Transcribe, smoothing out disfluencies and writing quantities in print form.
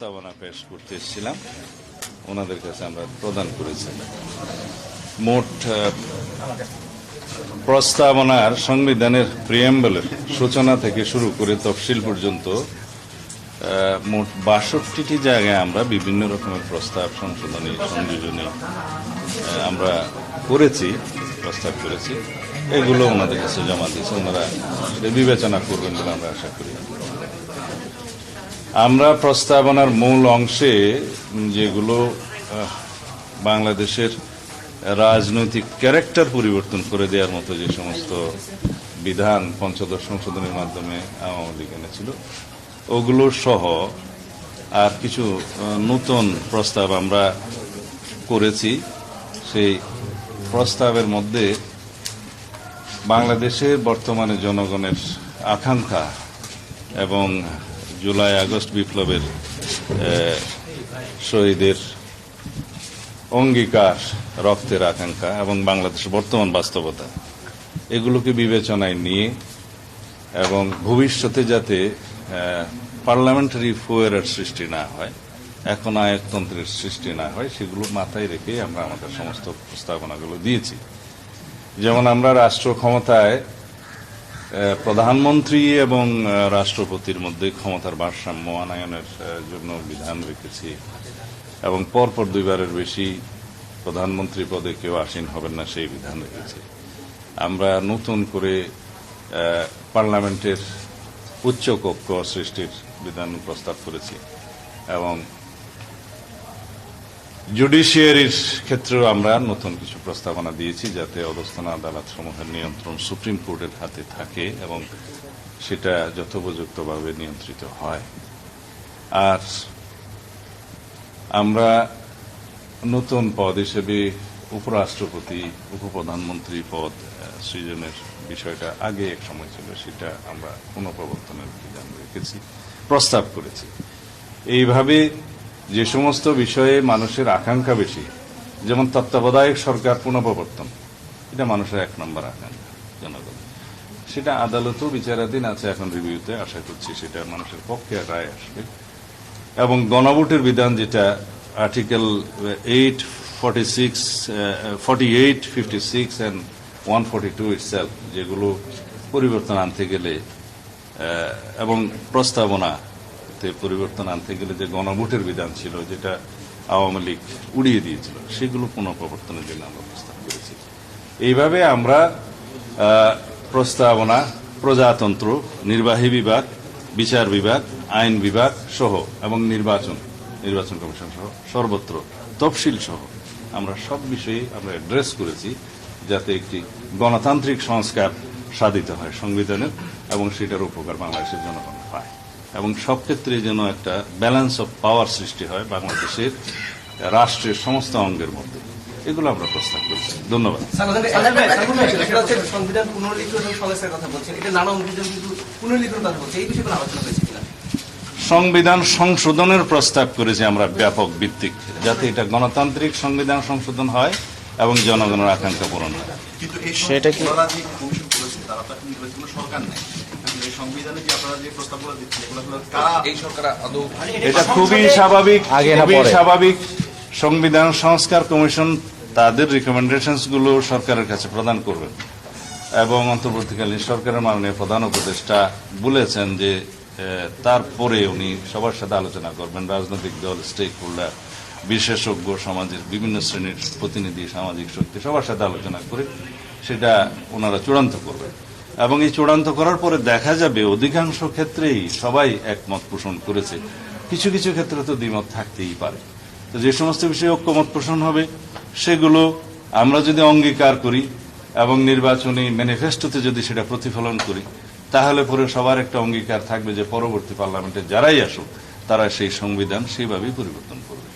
প্রস্তাবনা পেশ করতে এসেছিলাম, ওনাদের কাছে আমরা প্রদান করেছি। মোট প্রস্তাবনার সংবিধানের প্রিয়াম্বলের সূচনা থেকে শুরু করে তফসিল পর্যন্ত মোট ৬২টি জায়গায় আমরা বিভিন্ন রকমের প্রস্তাব সংশোধনী সংযোজনী আমরা করেছি, প্রস্তাব করেছি। এগুলো ওনাদের কাছে জমা দিয়েছে, ওনারা বিবেচনা করবেন বলে আমরা আশা করি। আমরা প্রস্তাবনার মূল অংশে যেগুলো বাংলাদেশের রাজনৈতিক ক্যারেক্টার পরিবর্তন করে দেওয়ার মতো যে সমস্ত বিধান পঞ্চদশ সংশোধনের মাধ্যমে আওয়ামী লীগ এনেছিল, ওগুলো সহ আর কিছু নতুন প্রস্তাব আমরা করেছি। সেই প্রস্তাবের মধ্যে বাংলাদেশের বর্তমানে জনগণের আকাঙ্ক্ষা এবং জুলাই আগস্ট বিপ্লবের শহীদের অঙ্গীকার, রক্তের আকাঙ্ক্ষা এবং বাংলাদেশের বর্তমান বাস্তবতা, এগুলোকে বিবেচনায় নিয়ে এবং ভবিষ্যতে যাতে পার্লামেন্টারি ফুয়েরের সৃষ্টি না হয়, এখন আয়কতন্ত্রের সৃষ্টি না হয়, সেগুলো মাথায় রেখে আমরা আমাদের সমস্ত প্রস্তাবনাগুলো দিয়েছি। যেমন আমরা রাষ্ট্র ক্ষমতায় প্রধানমন্ত্রী এবং রাষ্ট্রপতির মধ্যে ক্ষমতার ভারসাম্য আনয়নের জন্য বিধান রেখেছি এবং পরপর দুইবারের বেশি প্রধানমন্ত্রী পদে কেউ আসীন হবেন না, সেই বিধান রেখেছি। আমরা নতুন করে পার্লামেন্টের উচ্চ কক্ষ সৃষ্টির বিধান প্রস্তাব করেছি এবং জুডিশিয়ারির ক্ষেত্রেও আমরা নতুন কিছু প্রস্তাবনা দিয়েছি, যাতে অধস্তন আদালত সমূহের নিয়ন্ত্রণ সুপ্রিম কোর্টের হাতে থাকে এবং সেটা যথোপযুক্তভাবে নিয়ন্ত্রিত হয়। আর আমরা নতুন পদ হিসেবে উপরাষ্ট্রপতি, উপপ্রধানমন্ত্রী পদ সৃজনের বিষয়টা আগে এক সময় ছিল, সেটা আমরা পুনঃপ্রবর্তনের বিধান রেখেছি, প্রস্তাব করেছি। এইভাবে যে সমস্ত বিষয়ে মানুষের আকাঙ্ক্ষা বেশি, যেমন তত্ত্বাবধায়ক সরকার পুনঃপ্রবর্তন, এটা মানুষের ১ নম্বর আকাঙ্ক্ষা জনগণ, সেটা আদালতও বিচারাধীন আছে, এখন রিভিউতে, আশা করছি সেটা মানুষের পক্ষে রায় আসবে। এবং গণভোটের বিধান, যেটা আর্টিকেল 8, 46, 48, 56 and 142 itself, যেগুলো পরিবর্তন আনতে গেলে এবং প্রস্তাবনা পরিবর্তন আনতে গেলে যে গণভোটের বিধান ছিল, যেটা আওয়ামী লীগ উড়িয়ে দিয়েছিল, সেগুলো পুনঃপ্রবর্তনের জন্য আমরা প্রস্তাব করেছি। এইভাবে আমরা প্রস্তাবনা প্রজাতন্ত্র, নির্বাহী বিভাগ, বিচার বিভাগ, আইন বিভাগ সহ এবং নির্বাচন কমিশন সহ সর্বত্র তফসিল সহ আমরা সব বিষয়ে আমরা অ্যাড্রেস করেছি, যাতে একটি গণতান্ত্রিক সংস্কার সাধিত হয় সংবিধানের এবং সেটার উপকার বাংলাদেশের জনগণ পায় এবং সব ক্ষেত্রে যেন একটা ব্যালেন্স অফ পাওয়ার সৃষ্টি হয় বাংলাদেশের রাষ্ট্রের সমস্ত অঙ্গের মধ্যে। এগুলো আমরা প্রস্তাব করছি। ধন্যবাদ। সংবিধান পুনর্লিখন সংস্কারের কথা বলছেন, এটা নানা অঙ্গীকার কিন্তু পুনর্লিখন কথা বলছে, এই বিষয়ে কোনো আলোচনা হয়েছে কিনা? সংবিধান সংশোধনের প্রস্তাব করেছি আমরা ব্যাপক ভিত্তিক, যাতে এটা গণতান্ত্রিক সংবিধান সংশোধন হয় এবং জনগণের আকাঙ্ক্ষা পূরণ হয়। সেটা কি এটা খুবই স্বাভাবিক। সংবিধান সংস্কার কমিশন তাদের রিকমেন্ডেশনস গুলো সরকারের কাছে প্রদান করবেন এবং অন্তর্বর্তীকালীন সরকারের মাননীয় প্রধান উপদেষ্টা বলেছেন যে তারপরে উনি সবার সাথে আলোচনা করবেন, রাজনৈতিক দল, স্টেক হোল্ডার, বিশেষজ্ঞ, সমাজের বিভিন্ন শ্রেণীর প্রতিনিধি, সামাজিক শক্তি, সবার সাথে আলোচনা করে সেটা ওনারা চূড়ান্ত করবেন এবং এই চূড়ান্ত করার পরে দেখা যাবে অধিকাংশ ক্ষেত্রেই সবাই একমত পোষণ করেছে। কিছু কিছু ক্ষেত্রে তো দ্বিমত থাকতেই পারে। তো যে সমস্ত বিষয়ে ঐক্যমত পোষণ হবে, সেগুলো আমরা যদি অঙ্গীকার করি এবং নির্বাচনী ম্যানিফেস্টোতে যদি সেটা প্রতিফলন করি, তাহলে পরে সবার একটা অঙ্গীকার থাকবে যে পরবর্তী পার্লামেন্টে যারাই আসুক, তারা সেই সংবিধান সেইভাবেই পরিবর্তন